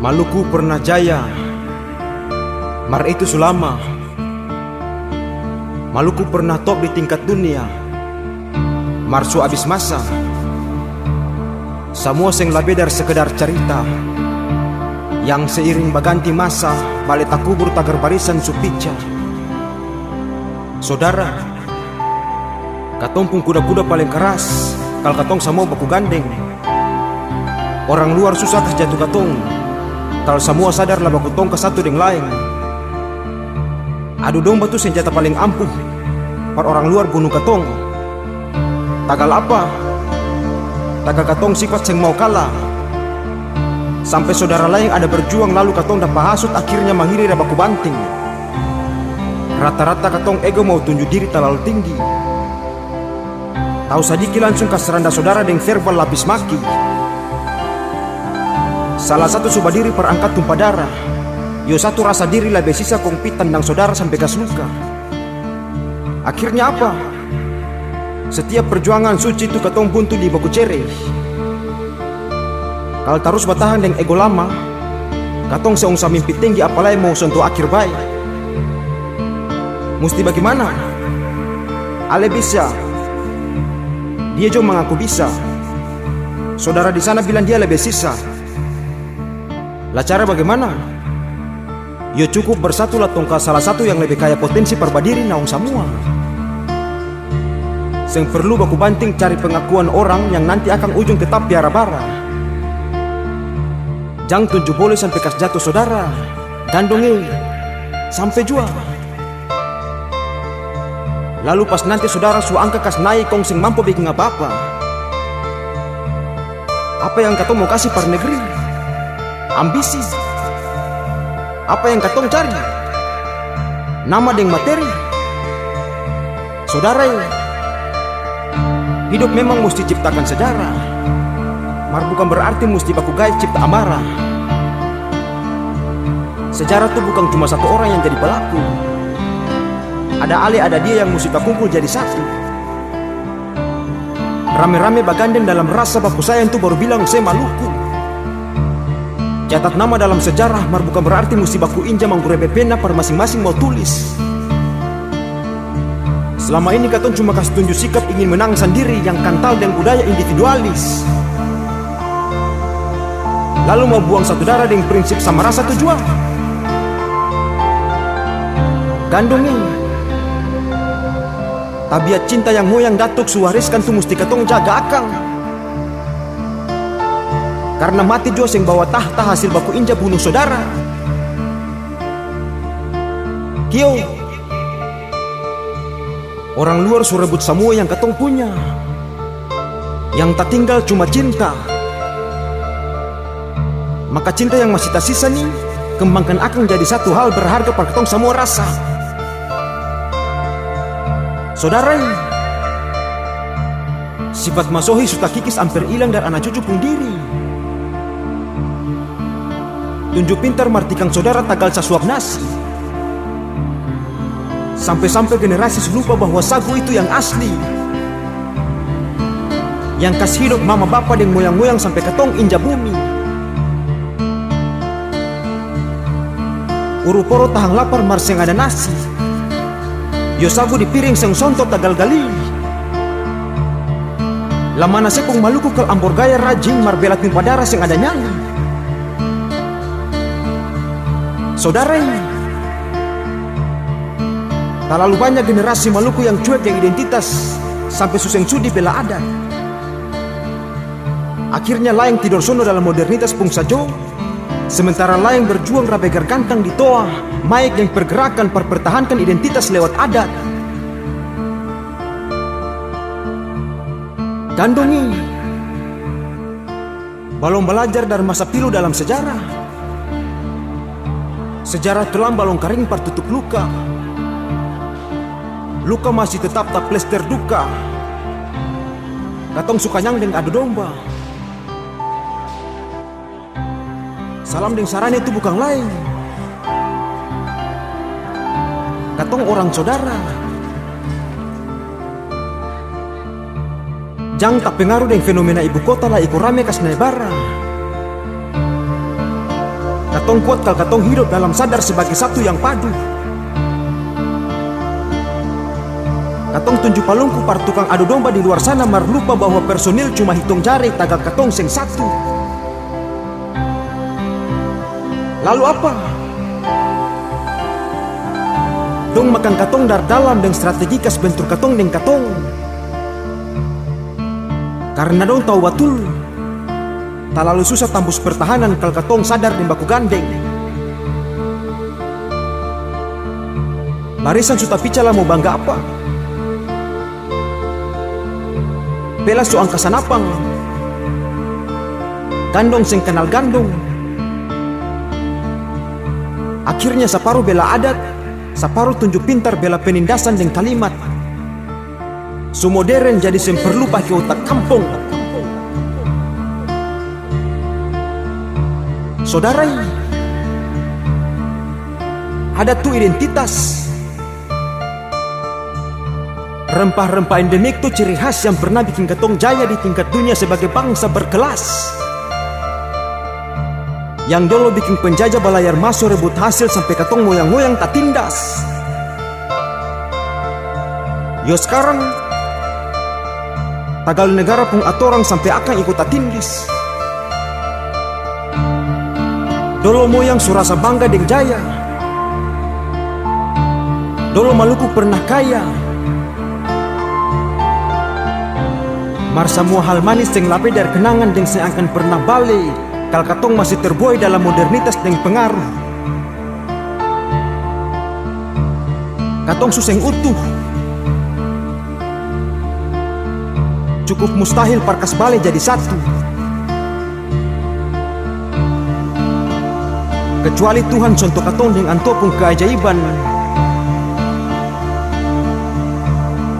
Maluku pernah jaya, mar itu sulama. Maluku pernah top di tingkat dunia, mar su abis masa. Semua sing lebih dari sekedar cerita, yang seiring berganti masa balik tak kubur tagar barisan su pica. Saudara, katong pun kuda-kuda paling keras, kal katong semua baku gandeng. Orang luar susah kas jatuh katong, kalau semua sadar lah baku tong ke satu dengan lain. Adu domba tuh senjata paling ampuh par orang luar bunuh katong. Tagal apa? Tagal katong sifat seng mau kalah. Sampai saudara lain ada berjuang lalu katong dapat hasut akhirnya menghiri baku banting. Rata-rata katong ego mau tunjuk diri terlalu tinggi. Tahu sadiki langsung kas seranda saudara dengan verbal lapis maki. Salah satu subah diri perangkat tumpah darah. Yo satu rasa diri lebih sisa kongpit tendang saudara sampai gas luka. Akhirnya apa? Setiap perjuangan suci itu katong buntu di baku cere. Kalau terus bertahan dengan ego lama, katong seongsa mimpi tinggi apalagi mau sentuh akhir baik. Mesti bagaimana? Ale bisa. Dia juga mengaku bisa. Saudara di sana bilang dia lebih sisa. Lah cara bagaimana? Yo cukup bersatu lah tongka salah satu yang lebih kaya potensi perbadiri naung semua. Seng perlu baku banting cari pengakuan orang yang nanti akan ujung tetap biara bara. Jangan tunjuk boleh sampai kas jatuh saudara. Gandongi sampai jua. Lalu pas nanti saudara su angka kas naik kong sing mampu bikin apa-apa. Apa yang katong mau kasih per negeri? Ambisi. Apa yang katong cari? Nama deng materi. Saudara, hidup memang mesti ciptakan sejarah, mar bukan berarti mesti baku gaya cipta amarah. Sejarah itu bukan cuma satu orang yang jadi pelaku. Ada Ali, ada dia yang mesti kumpul jadi satu. Rame-rame bagandeng dalam rasa baku sayang itu baru bilang saya Maluku. Catat nama dalam sejarah, mar bukan berarti mesti baku inja menggurebe pena per masing-masing mau tulis. Selama ini katong cuma kasih tunjuk sikap ingin menang sendiri yang kental dengan budaya individualis. Lalu mau buang satu darah dengan prinsip sama rasa tujuan. Gandongi. Tabiat cinta yang moyang datuk suwariskan tuh mesti katong jaga akang. Karena mati jo sing bawa tahta hasil baku inja bunuh saudara. Kio, orang luar suruh rebut semua yang katong punya. Yang tak tinggal cuma cinta. Maka cinta yang masih tersisa nih, kembangkan akang jadi satu hal berharga per katong semua rasa. Saudara, sifat masohi sudah kikis hampir hilang dari anak cucu pun diri. Tunjuk pintar martikang saudara tagal sasuap nasi. Sampai-sampai generasi lupa bahwa sagu itu yang asli, yang kasih hidup mama bapak dan moyang-moyang sampai ketong injak bumi. Uru-poro tahang lapar marseng ada nasi. Yo sagu di piring seng sontot tagal gali. Lamana sepung Maluku kal ambor gaya rajin marbelat ning padara seng ada nyali. Saudara, terlalu banyak generasi Maluku yang cuek yang identitas sampai suseng sudi bela adat. Akhirnya lain tidur sono dalam modernitas pung sajo, sementara lain berjuang rabegar gantang di toa, maik yang pergerakan pertahankan identitas lewat adat. Gandongi, balong belajar dari masa pilu dalam sejarah. Sejarah kelam balong kering partutup luka. Luka masih tetap tak plester duka. Katong suka nyang deng adu domba. Salam deng sarane itu bukan lain. Katong orang saudara. Jang tak pengaruh dengan fenomena ibu kota lah ikut rame kas naibara. Katong kuat kalau katong hidup dalam sadar sebagai satu yang padu. Katong tunjuk palungku par tukang adu domba di luar sana mar lupa bahwa personil cuma hitung jari tagak katong seng satu. Lalu apa? Dong makan katong dar dalam dengan strategi kas bentur katong deng katong. Karena dong tahu betul tak lalu susah tambus pertahanan kalau katong sadar dan baku gandeng. Barisan suta picala mau bangga apa? Bela so angkasa napang gandong seng kenal gandong. Akhirnya separuh bela adat, separuh tunjuk pintar bela penindasan dengan kalimat. Sumoderen jadi seng perlu pakai otak kampung. Saudara, ada tuh identitas. Rempah-rempah endemik tuh ciri khas yang pernah bikin katong jaya di tingkat dunia sebagai bangsa berkelas. Yang dulu bikin penjajah balayar masuk rebut hasil sampai katong moyang-moyang tak tindas. Yo sekarang tagal negara pun atorang sampai akan ikut tak tindis. Dolo moyang surasa bangga deng jaya. Dolo Maluku pernah kaya. Mar semua hal manis yang lape dari kenangan yang saya akan pernah balik. Kal katong masih terbuai dalam modernitas dan pengaruh. Katong suseng utuh. Cukup mustahil parkas balik jadi satu. Kecuali Tuhan contoh katong dengan antopung keajaiban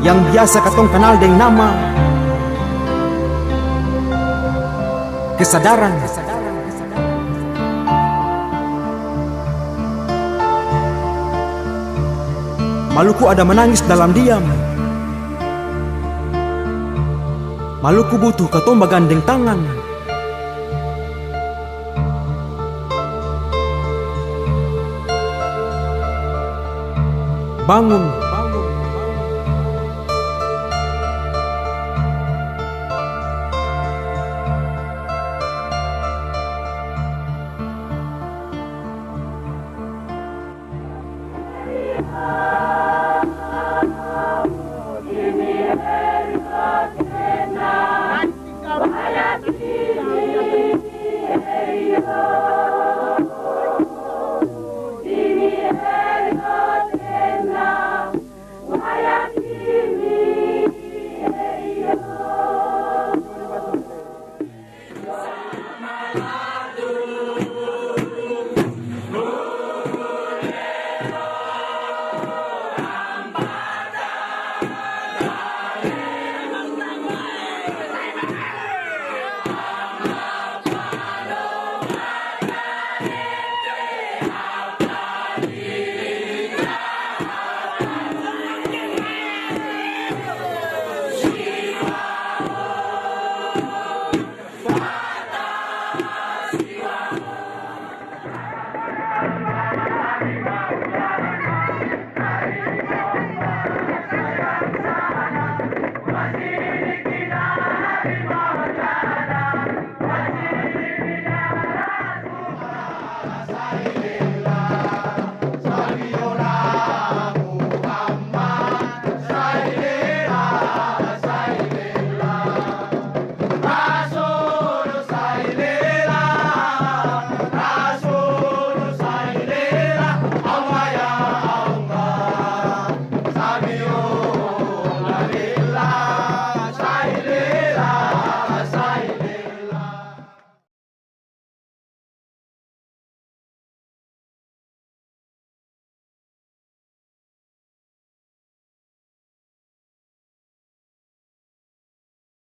yang biasa katong kenal dengan nama kesadaran. Maluku ada menangis dalam diam. Maluku butuh katong bagandeng tangan. Bangun.